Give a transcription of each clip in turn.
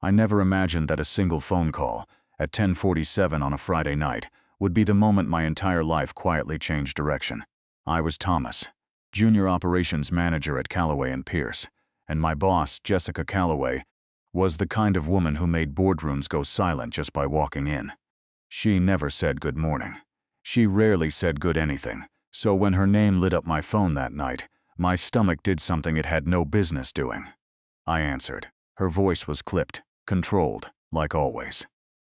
I never imagined that a single phone call, at 10:47 on a Friday night, would be the moment my entire life quietly changed direction. I was Thomas, Junior Operations Manager at Callaway & Pierce, and my boss, Jessica Callaway, was the kind of woman who made boardrooms go silent just by walking in. She never said good morning. She rarely said good anything, so when her name lit up my phone that night, my stomach did something it had no business doing. I answered. Her voice was clipped, controlled, like always.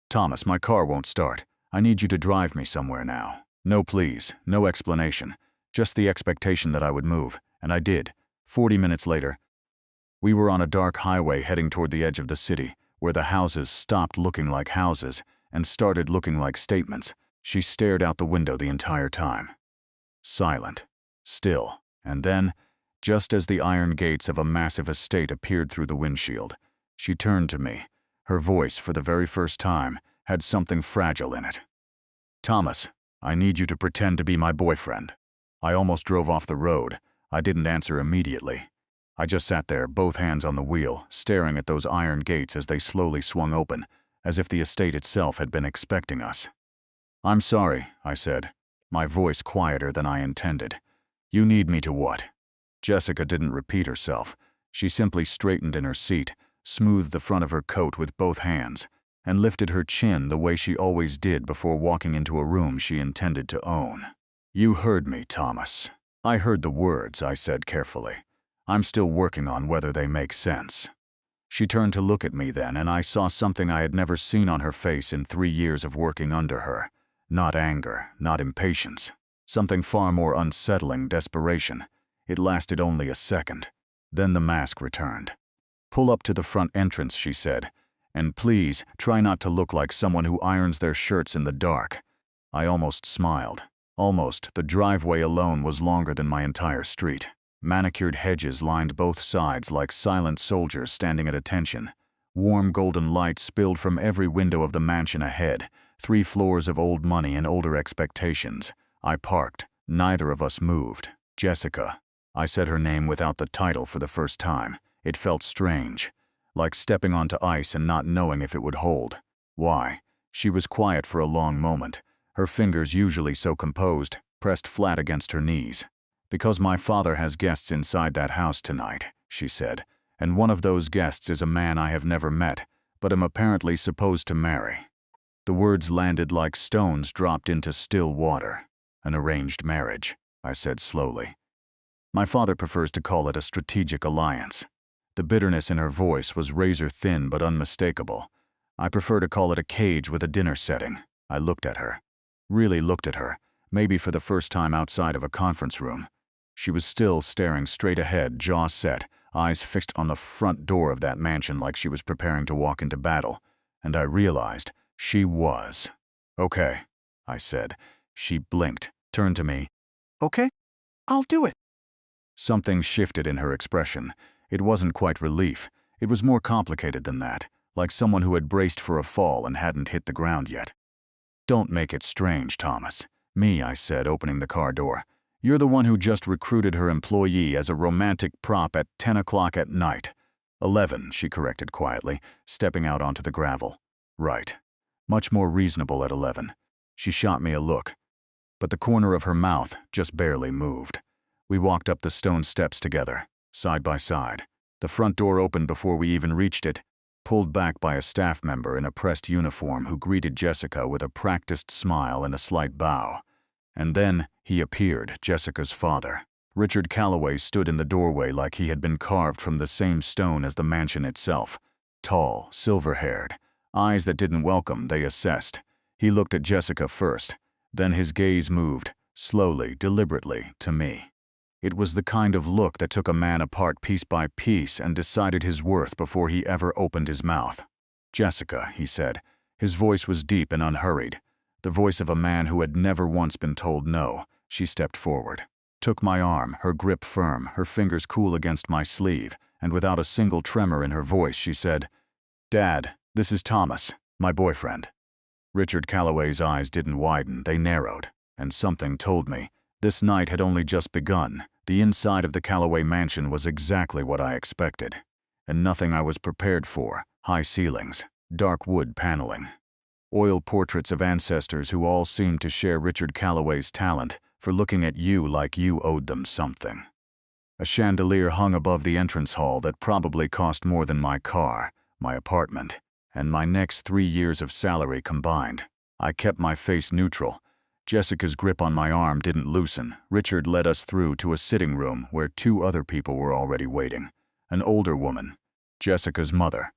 "Thomas, my car won't start. I need you to drive me somewhere now." No please, no explanation, just the expectation that I would move, and I did. 40 minutes later, we were on a dark highway heading toward the edge of the city, where the houses stopped looking like houses and started looking like statements. She stared out the window the entire time. Silent, still, and then, just as the iron gates of a massive estate appeared through the windshield, she turned to me. Her voice, for the very first time, had something fragile in it. "Thomas, I need you to pretend to be my boyfriend." I almost drove off the road. I didn't answer immediately. I just sat there, both hands on the wheel, staring at those iron gates as they slowly swung open, as if the estate itself had been expecting us. "I'm sorry," I said, my voice quieter than I intended. "You need me to what?" Jessica didn't repeat herself. She simply straightened in her seat, smoothed the front of her coat with both hands, and lifted her chin the way she always did before walking into a room she intended to own. "You heard me, Thomas." "I heard the words," I said carefully. "I'm still working on whether they make sense." She turned to look at me then, and I saw something I had never seen on her face in 3 years of working under her. Not anger, not impatience. Something far more unsettling, desperation. It lasted only a second. Then the mask returned. "Pull up to the front entrance," she said, "and please try not to look like someone who irons their shirts in the dark." I almost smiled. Almost. The driveway alone was longer than my entire street. Manicured hedges lined both sides like silent soldiers standing at attention. Warm golden light spilled from every window of the mansion ahead. 3 floors of old money and older expectations. I parked. Neither of us moved. "Jessica." I said her name without the title for the first time. It felt strange, like stepping onto ice and not knowing if it would hold. "Why?" She was quiet for a long moment, her fingers, usually so composed, pressed flat against her knees. "Because my father has guests inside that house tonight," she said, "and one of those guests is a man I have never met, but am apparently supposed to marry." The words landed like stones dropped into still water. "An arranged marriage," I said slowly. "My father prefers to call it a strategic alliance." The bitterness in her voice was razor thin but unmistakable. "I prefer to call it a cage with a dinner setting." I looked at her. Really looked at her, maybe for the first time outside of a conference room. She was still staring straight ahead, jaw set, eyes fixed on the front door of that mansion like she was preparing to walk into battle. And I realized she was. "Okay," I said. She blinked, turned to me. "Okay, I'll do it." Something shifted in her expression. It wasn't quite relief. It was more complicated than that, like someone who had braced for a fall and hadn't hit the ground yet. "Don't make it strange, Thomas." "Me," I said, opening the car door. "You're the one who just recruited her employee as a romantic prop at 10 o'clock at night." 11, she corrected quietly, stepping out onto the gravel. "Right. Much more reasonable at 11. She shot me a look, but the corner of her mouth just barely moved. We walked up the stone steps together, side by side. The front door opened before we even reached it, pulled back by a staff member in a pressed uniform who greeted Jessica with a practiced smile and a slight bow. And then he appeared, Jessica's father. Richard Callaway stood in the doorway like he had been carved from the same stone as the mansion itself. Tall, silver-haired, eyes that didn't welcome, they assessed. He looked at Jessica first, then his gaze moved, slowly, deliberately, to me. It was the kind of look that took a man apart piece by piece and decided his worth before he ever opened his mouth. "Jessica," he said. His voice was deep and unhurried, the voice of a man who had never once been told no. She stepped forward, took my arm, her grip firm, her fingers cool against my sleeve, and without a single tremor in her voice, she said, "Dad, this is Thomas, my boyfriend." Richard Callaway's eyes didn't widen, they narrowed, and something told me this night had only just begun. The inside of the Callaway mansion was exactly what I expected, and nothing I was prepared for, High ceilings, dark wood paneling, oil portraits of ancestors who all seemed to share Richard Calloway's talent for looking at you like you owed them something. A chandelier hung above the entrance hall that probably cost more than my car, my apartment, and my next 3 years of salary combined. I kept my face neutral. Jessica's grip on my arm didn't loosen. Richard led us through to a sitting room where 2 other people were already waiting. An older woman, Jessica's mother,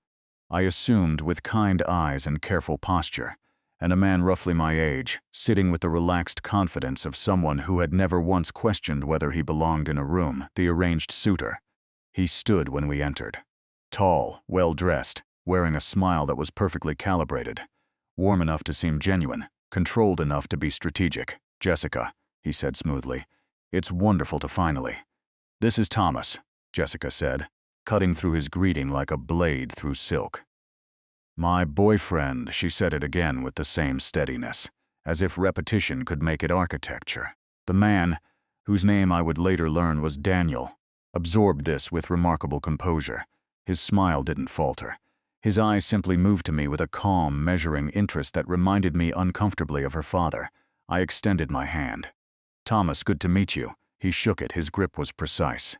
I assumed with kind eyes and careful posture, and a man roughly my age, sitting with the relaxed confidence of someone who had never once questioned whether he belonged in a room, the arranged suitor. He stood when we entered. Tall, well-dressed, wearing a smile that was perfectly calibrated. Warm enough to seem genuine, controlled enough to be strategic. "Jessica," he said smoothly, "it's wonderful to finally." "This is Thomas," Jessica said, cutting through his greeting like a blade through silk. "My boyfriend," she said it again with the same steadiness, as if repetition could make it architecture. The man, whose name I would later learn was Daniel, absorbed this with remarkable composure. His smile didn't falter. His eyes simply moved to me with a calm, measuring interest that reminded me uncomfortably of her father. I extended my hand. "Thomas, good to meet you." He shook it, his grip was precise.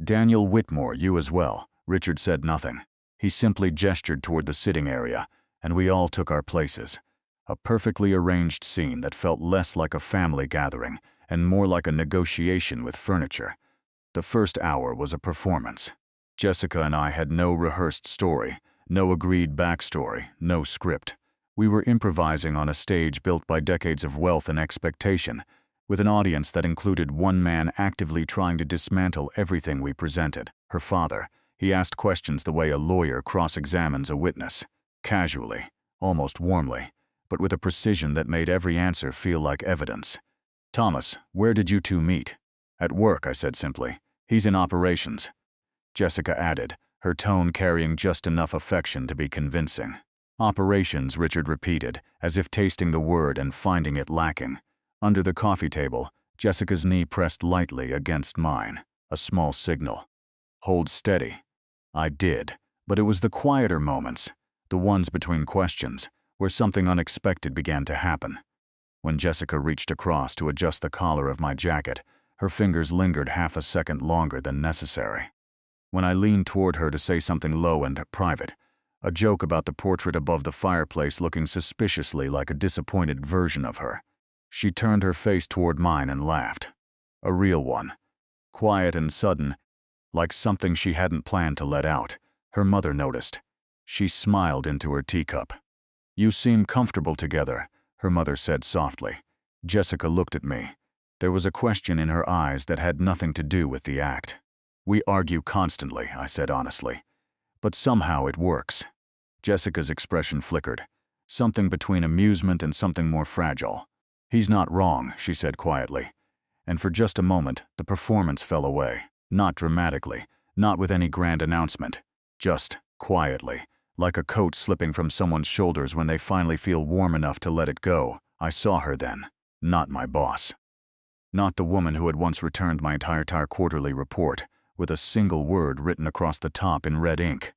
"Daniel Whitmore, you as well." Richard said nothing. He simply gestured toward the sitting area, and we all took our places. A perfectly arranged scene that felt less like a family gathering and more like a negotiation with furniture. The first hour was a performance. Jessica and I had no rehearsed story, no agreed backstory, no script. We were improvising on a stage built by decades of wealth and expectation, with an audience that included one man actively trying to dismantle everything we presented, her father. He asked questions the way a lawyer cross-examines a witness, casually, almost warmly, but with a precision that made every answer feel like evidence. "Thomas, where did you 2 meet?" "At work," I said simply. "He's in operations." Jessica added, her tone carrying just enough affection to be convincing. "Operations," Richard repeated, as if tasting the word and finding it lacking. Under the coffee table, Jessica's knee pressed lightly against mine, a small signal. "Hold steady." I did, but it was the quieter moments, the ones between questions, where something unexpected began to happen. When Jessica reached across to adjust the collar of my jacket, her fingers lingered half a second longer than necessary. When I leaned toward her to say something low and private, a joke about the portrait above the fireplace looking suspiciously like a disappointed version of her, she turned her face toward mine and laughed. A real one. Quiet and sudden, like something she hadn't planned to let out. Her mother noticed. She smiled into her teacup. "You seem comfortable together," her mother said softly. Jessica looked at me. There was a question in her eyes that had nothing to do with the act. "We argue constantly," I said honestly. "But somehow it works." Jessica's expression flickered. Something between amusement and something more fragile. "He's not wrong," she said quietly. And for just a moment, the performance fell away. Not dramatically, not with any grand announcement. Just quietly, like a coat slipping from someone's shoulders when they finally feel warm enough to let it go. I saw her then. Not my boss. Not the woman who had once returned my entire quarterly report, with a single word written across the top in red ink.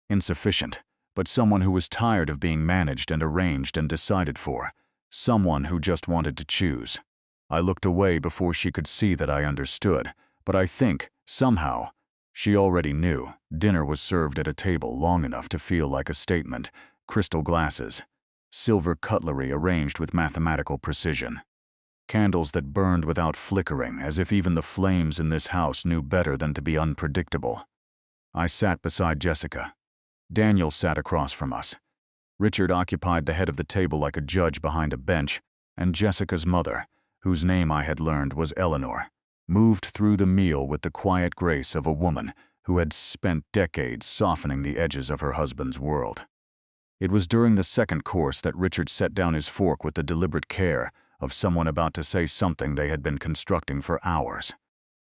Insufficient, but someone who was tired of being managed and arranged and decided for. Someone who just wanted to choose. I looked away before she could see that I understood, but I think, somehow, she already knew. Dinner was served at a table long enough to feel like a statement. Crystal glasses. Silver cutlery arranged with mathematical precision. Candles that burned without flickering, as if even the flames in this house knew better than to be unpredictable. I sat beside Jessica. Daniel sat across from us. Richard occupied the head of the table like a judge behind a bench, and Jessica's mother, whose name I had learned was Eleanor, moved through the meal with the quiet grace of a woman who had spent decades softening the edges of her husband's world. It was during the second course that Richard set down his fork with the deliberate care of someone about to say something they had been constructing for hours.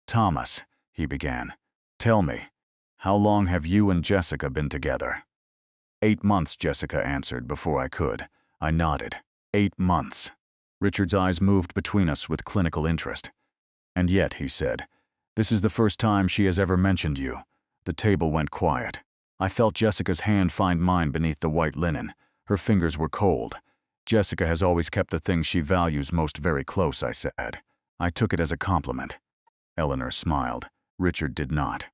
"Thomas," he began, "tell me, how long have you and Jessica been together?" 8 months, Jessica answered before I could. I nodded. 8 months. Richard's eyes moved between us with clinical interest. "And yet," he said, "this is the first time she has ever mentioned you." The table went quiet. I felt Jessica's hand find mine beneath the white linen. Her fingers were cold. Jessica has always kept the things she values most very close, I said. I took it as a compliment. Eleanor smiled. Richard did not.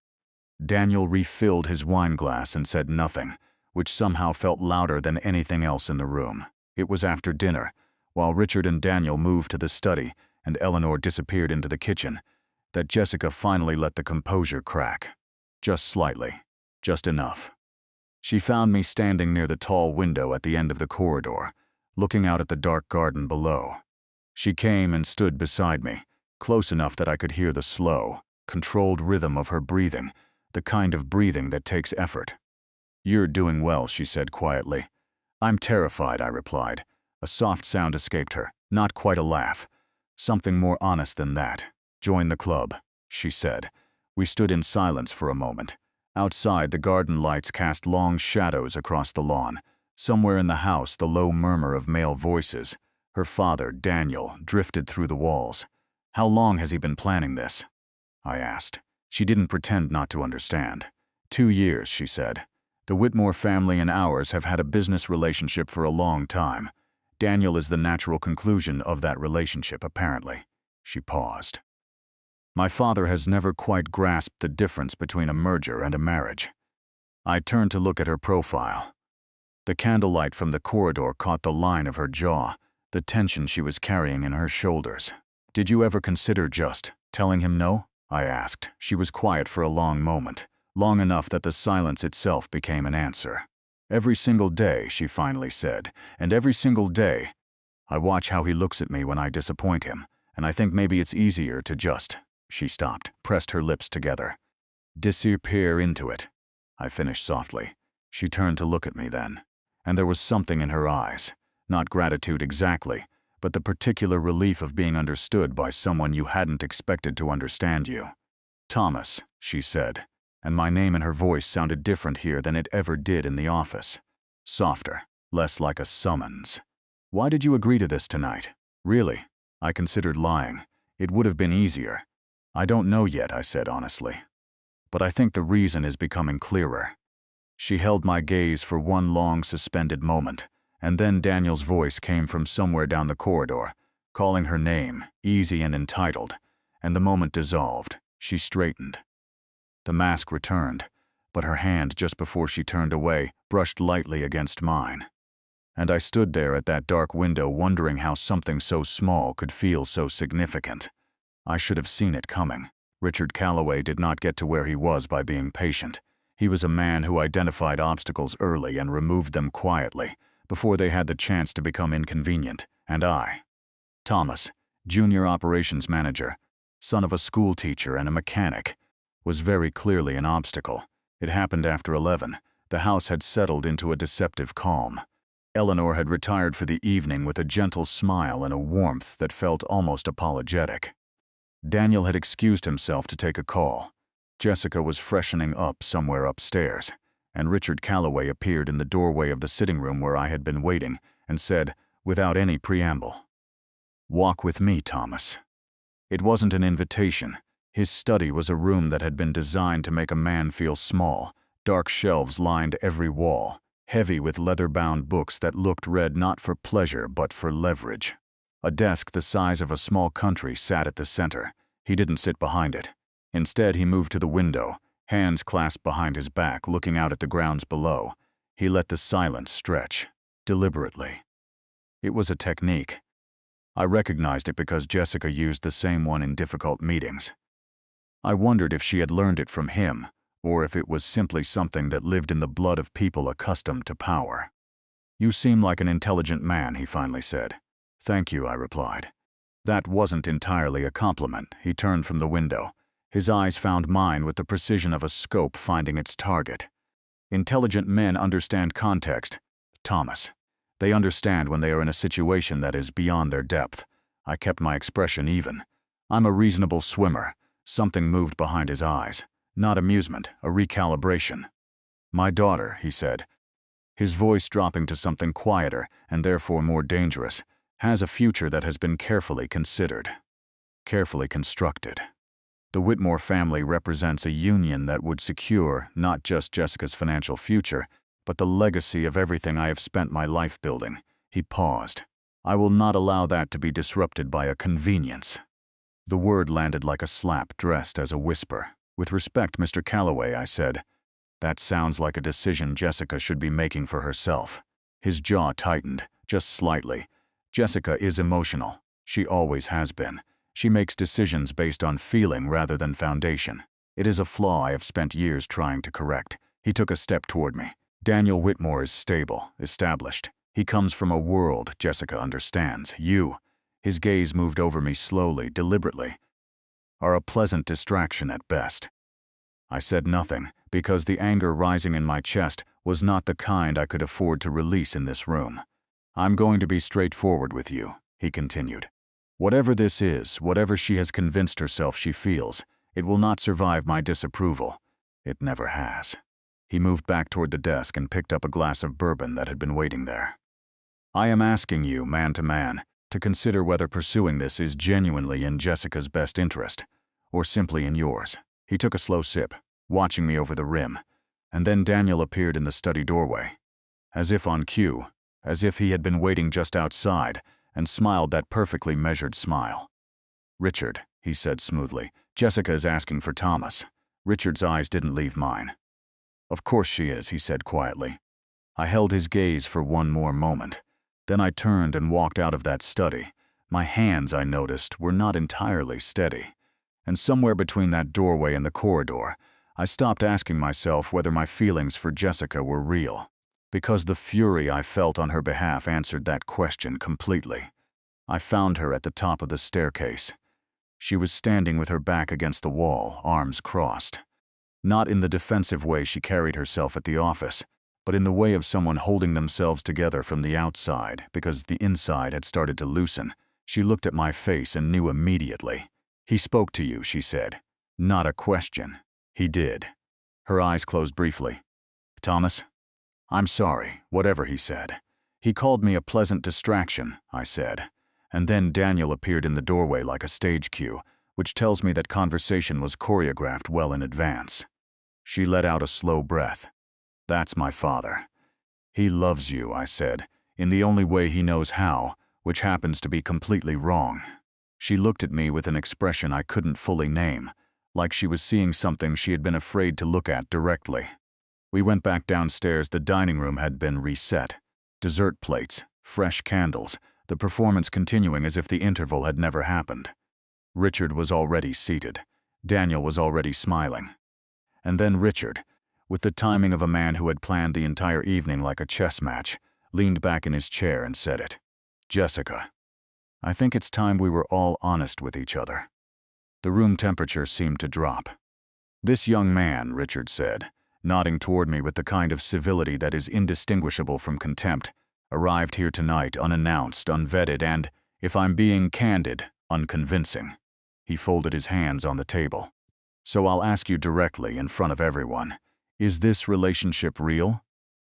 Daniel refilled his wine glass and said nothing, which somehow felt louder than anything else in the room. It was after dinner, while Richard and Daniel moved to the study and Eleanor disappeared into the kitchen, that Jessica finally let the composure crack. Just slightly. Just enough. She found me standing near the tall window at the end of the corridor, looking out at the dark garden below. She came and stood beside me, close enough that I could hear the slow, controlled rhythm of her breathing, the kind of breathing that takes effort. "You're doing well," she said quietly. "I'm terrified," I replied. A soft sound escaped her, not quite a laugh. Something more honest than that. "Join the club," she said. We stood in silence for a moment. Outside, the garden lights cast long shadows across the lawn. Somewhere in the house, the low murmur of male voices. Her father, Daniel, drifted through the walls. "How long has he been planning this?" I asked. She didn't pretend not to understand. 2 years, she said. "The Whitmore family and ours have had a business relationship for a long time. Daniel is the natural conclusion of that relationship, apparently." She paused. "My father has never quite grasped the difference between a merger and a marriage." I turned to look at her profile. The candlelight from the corridor caught the line of her jaw, the tension she was carrying in her shoulders. "Did you ever consider just telling him no?" I asked. She was quiet for a long moment, long enough that the silence itself became an answer. "Every single day," she finally said, "and every single day, I watch how he looks at me when I disappoint him, and I think maybe it's easier to just—" She stopped, pressed her lips together. "Disappear into it," I finished softly. She turned to look at me then, and there was something in her eyes, not gratitude exactly, but the particular relief of being understood by someone you hadn't expected to understand you. "Thomas," she said, and my name in her voice sounded different here than it ever did in the office. Softer, less like a summons. "Why did you agree to this tonight?" "Really?" I considered lying. It would have been easier. "I don't know yet," I said honestly. "But I think the reason is becoming clearer." She held my gaze for one long suspended moment, and then Daniel's voice came from somewhere down the corridor, calling her name, easy and entitled, and the moment dissolved. She straightened. The mask returned, but her hand just before she turned away brushed lightly against mine. And I stood there at that dark window wondering how something so small could feel so significant. I should have seen it coming. Richard Calloway did not get to where he was by being patient. He was a man who identified obstacles early and removed them quietly, before they had the chance to become inconvenient, and I. Thomas, junior operations manager, son of a school teacher and a mechanic, was very clearly an obstacle. It happened after 11. The house had settled into a deceptive calm. Eleanor had retired for the evening with a gentle smile and a warmth that felt almost apologetic. Daniel had excused himself to take a call. Jessica was freshening up somewhere upstairs, and Richard Calloway appeared in the doorway of the sitting room where I had been waiting and said, without any preamble, "Walk with me, Thomas." It wasn't an invitation. His study was a room that had been designed to make a man feel small. Dark shelves lined every wall, heavy with leather-bound books that looked read not for pleasure but for leverage. A desk the size of a small country sat at the center. He didn't sit behind it. Instead, he moved to the window, hands clasped behind his back, looking out at the grounds below. He let the silence stretch, deliberately. It was a technique. I recognized it because Jessica used the same one in difficult meetings. I wondered if she had learned it from him, or if it was simply something that lived in the blood of people accustomed to power. "You seem like an intelligent man," he finally said. "Thank you," I replied. That wasn't entirely a compliment. He turned from the window. His eyes found mine with the precision of a scope finding its target. "Intelligent men understand context, Thomas. They understand when they are in a situation that is beyond their depth." I kept my expression even. "I'm a reasonable swimmer." Something moved behind his eyes. Not amusement, a recalibration. "My daughter," he said, his voice dropping to something quieter and therefore more dangerous, "has a future that has been carefully considered, carefully constructed." The Whitmore family represents a union that would secure not just Jessica's financial future, but the legacy of everything I have spent my life building. He paused. I will not allow that to be disrupted by a convenience. The word landed like a slap dressed as a whisper. With respect, Mr. Calloway, I said. That sounds like a decision Jessica should be making for herself. His jaw tightened, just slightly. Jessica is emotional. She always has been. She makes decisions based on feeling rather than foundation. It is a flaw I have spent years trying to correct. He took a step toward me. Daniel Whitmore is stable, established. He comes from a world Jessica understands. You, his gaze moved over me slowly, deliberately, are a pleasant distraction at best. I said nothing, because the anger rising in my chest was not the kind I could afford to release in this room. I'm going to be straightforward with you, he continued. Whatever this is, whatever she has convinced herself she feels, it will not survive my disapproval. It never has. He moved back toward the desk and picked up a glass of bourbon that had been waiting there. I am asking you, man to man, to consider whether pursuing this is genuinely in Jessica's best interest, or simply in yours. He took a slow sip, watching me over the rim, and then Daniel appeared in the study doorway. As if on cue, as if he had been waiting just outside, and smiled that perfectly measured smile. Richard, he said smoothly, Jessica is asking for Thomas. Richard's eyes didn't leave mine. Of course she is, he said quietly. I held his gaze for one more moment. Then I turned and walked out of that study. My hands, I noticed, were not entirely steady. And somewhere between that doorway and the corridor, I stopped asking myself whether my feelings for Jessica were real. Because the fury I felt on her behalf answered that question completely. I found her at the top of the staircase. She was standing with her back against the wall, arms crossed. Not in the defensive way she carried herself at the office, but in the way of someone holding themselves together from the outside because the inside had started to loosen. She looked at my face and knew immediately. He spoke to you, she said. Not a question. He did. Her eyes closed briefly. Thomas? I'm sorry, whatever he said. He called me a pleasant distraction, I said. And then Daniel appeared in the doorway like a stage cue, which tells me that conversation was choreographed well in advance. She let out a slow breath. That's my father. He loves you, I said, in the only way he knows how, which happens to be completely wrong. She looked at me with an expression I couldn't fully name, like she was seeing something she had been afraid to look at directly. We went back downstairs. The dining room had been reset. Dessert plates, fresh candles, the performance continuing as if the interval had never happened. Richard was already seated. Daniel was already smiling. And then Richard, with the timing of a man who had planned the entire evening like a chess match, leaned back in his chair and said it. Jessica, I think it's time we were all honest with each other. The room temperature seemed to drop. This young man, Richard said, nodding toward me with the kind of civility that is indistinguishable from contempt, arrived here tonight unannounced, unvetted, and, if I'm being candid, unconvincing. He folded his hands on the table. So I'll ask you directly in front of everyone, is this relationship real?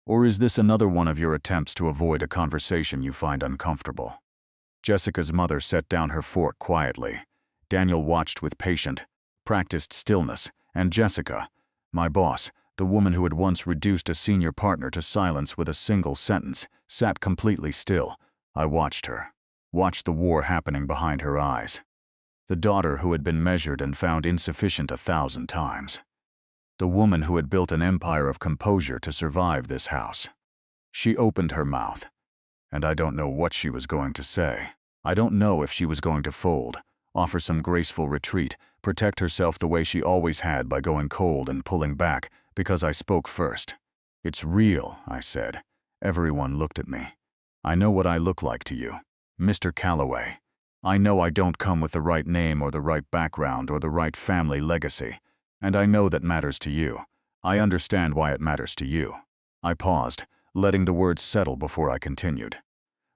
Or is this another one of your attempts to avoid a conversation you find uncomfortable? Jessica's mother set down her fork quietly. Daniel watched with patient, practiced stillness, and Jessica, my boss, the woman who had once reduced a senior partner to silence with a single sentence, sat completely still. I watched her, watched the war happening behind her eyes. The daughter who had been measured and found insufficient 1,000 times. The woman who had built an empire of composure to survive this house. She opened her mouth, and I don't know what she was going to say. I don't know if she was going to fold, offer some graceful retreat, protect herself the way she always had by going cold and pulling back, because I spoke first. It's real, I said. Everyone looked at me. I know what I look like to you, Mr. Calloway. I know I don't come with the right name or the right background or the right family legacy, and I know that matters to you. I understand why it matters to you. I paused, letting the words settle before I continued.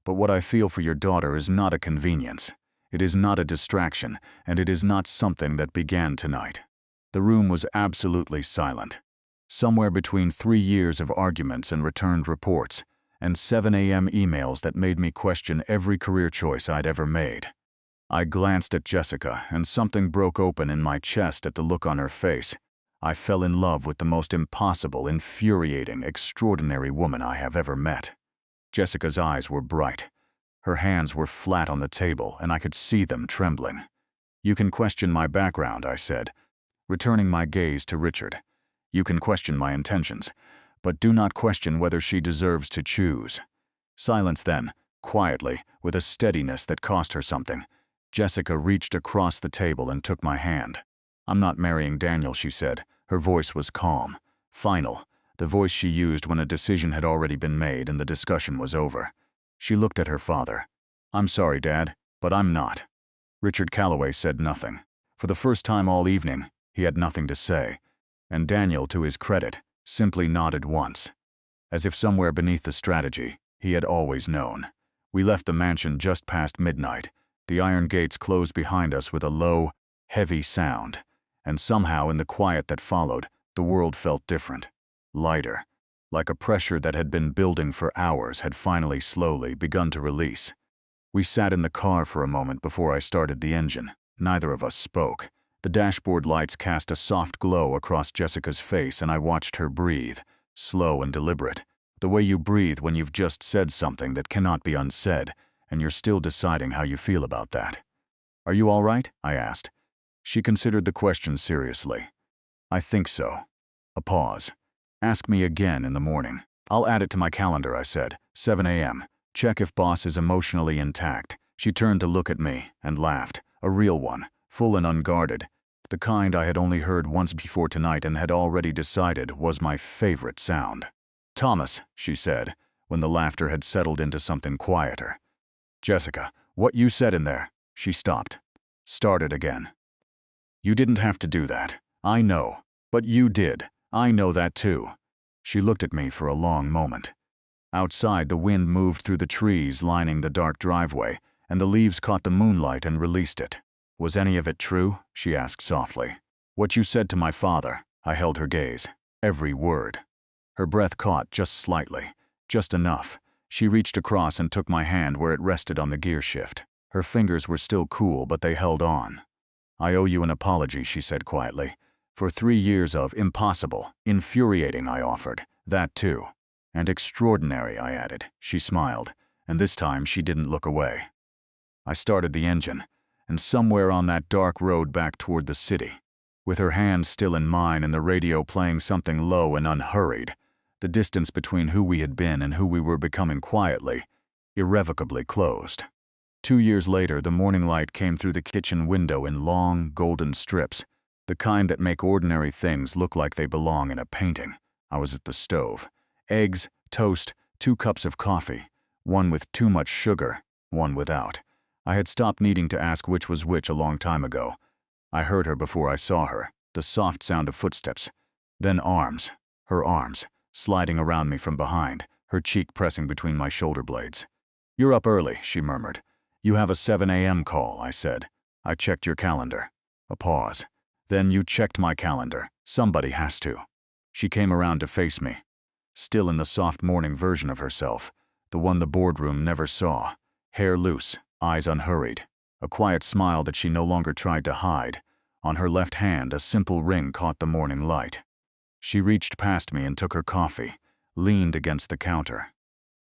But what I feel for your daughter is not a convenience. It is not a distraction, and it is not something that began tonight. The room was absolutely silent. Somewhere between 3 years of arguments and returned reports, and 7 a.m. emails that made me question every career choice I'd ever made. I glanced at Jessica, and something broke open in my chest at the look on her face. I fell in love with the most impossible, infuriating, extraordinary woman I have ever met. Jessica's eyes were bright. Her hands were flat on the table, and I could see them trembling. "You can question my background," I said, returning my gaze to Richard. "You can question my intentions, but do not question whether she deserves to choose." Silence then, quietly, with a steadiness that cost her something. Jessica reached across the table and took my hand. "I'm not marrying Daniel," she said. Her voice was calm, final, the voice she used when a decision had already been made and the discussion was over. She looked at her father. "I'm sorry, Dad, but I'm not." Richard Calloway said nothing. For the first time all evening, he had nothing to say. And Daniel, to his credit, simply nodded once. As if somewhere beneath the strategy, he had always known. We left the mansion just past midnight. The iron gates closed behind us with a low, heavy sound. And somehow, in the quiet that followed, the world felt different. Lighter. Like a pressure that had been building for hours had finally slowly begun to release. We sat in the car for a moment before I started the engine. Neither of us spoke. The dashboard lights cast a soft glow across Jessica's face, and I watched her breathe, slow and deliberate. The way you breathe when you've just said something that cannot be unsaid, and you're still deciding how you feel about that. "Are you all right?" I asked. She considered the question seriously. "I think so." A pause. "Ask me again in the morning." "I'll add it to my calendar," I said. 7 a.m. Check if boss is emotionally intact. She turned to look at me and laughed. A real one, full and unguarded. The kind I had only heard once before tonight and had already decided was my favorite sound. "Thomas," she said, when the laughter had settled into something quieter. "Jessica, what you said in there." She stopped. Started again. "You didn't have to do that. I know. But you did. I know that too." She looked at me for a long moment. Outside, the wind moved through the trees lining the dark driveway, and the leaves caught the moonlight and released it. "Was any of it true?" she asked softly. "What you said to my father." I held her gaze. Every word. Her breath caught just slightly. Just enough. She reached across and took my hand where it rested on the gear shift. Her fingers were still cool, but they held on. "I owe you an apology," she said quietly. "For 3 years of impossible, infuriating," I offered. "That too." "And extraordinary," I added. She smiled, and this time she didn't look away. I started the engine, and somewhere on that dark road back toward the city, with her hand still in mine and the radio playing something low and unhurried, the distance between who we had been and who we were becoming quietly, irrevocably closed. 2 years later, the morning light came through the kitchen window in long, golden strips, the kind that make ordinary things look like they belong in a painting. I was at the stove. Eggs, toast, 2 cups of coffee, one with too much sugar, one without. I had stopped needing to ask which was which a long time ago. I heard her before I saw her, the soft sound of footsteps. Then arms, her arms, sliding around me from behind, her cheek pressing between my shoulder blades. "You're up early," she murmured. "You have a 7 a.m. call," I said. "I checked your calendar." A pause. "Then you checked my calendar. Somebody has to." She came around to face me, still in the soft morning version of herself, the one the boardroom never saw. Hair loose, eyes unhurried, a quiet smile that she no longer tried to hide. On her left hand, a simple ring caught the morning light. She reached past me and took her coffee, leaned against the counter,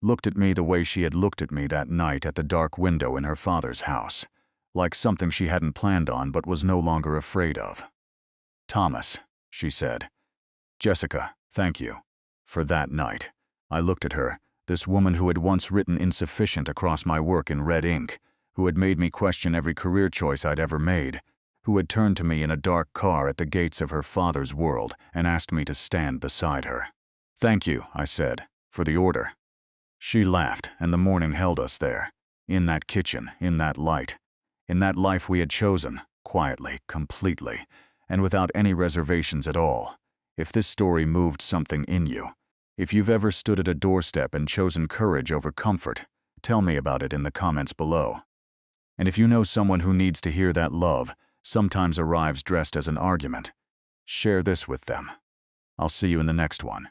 looked at me the way she had looked at me that night at the dark window in her father's house, like something she hadn't planned on but was no longer afraid of. "Thomas," she said. "Jessica, thank you. For that night." I looked at her, this woman who had once written insufficient across my work in red ink, who had made me question every career choice I'd ever made, who had turned to me in a dark car at the gates of her father's world and asked me to stand beside her. "Thank you," I said, "for the order." She laughed, and the morning held us there, in that kitchen, in that light, in that life we had chosen, quietly, completely, and without any reservations at all. If this story moved something in you, if you've ever stood at a doorstep and chosen courage over comfort, tell me about it in the comments below. And if you know someone who needs to hear that love sometimes arrives dressed as an argument, share this with them. I'll see you in the next one.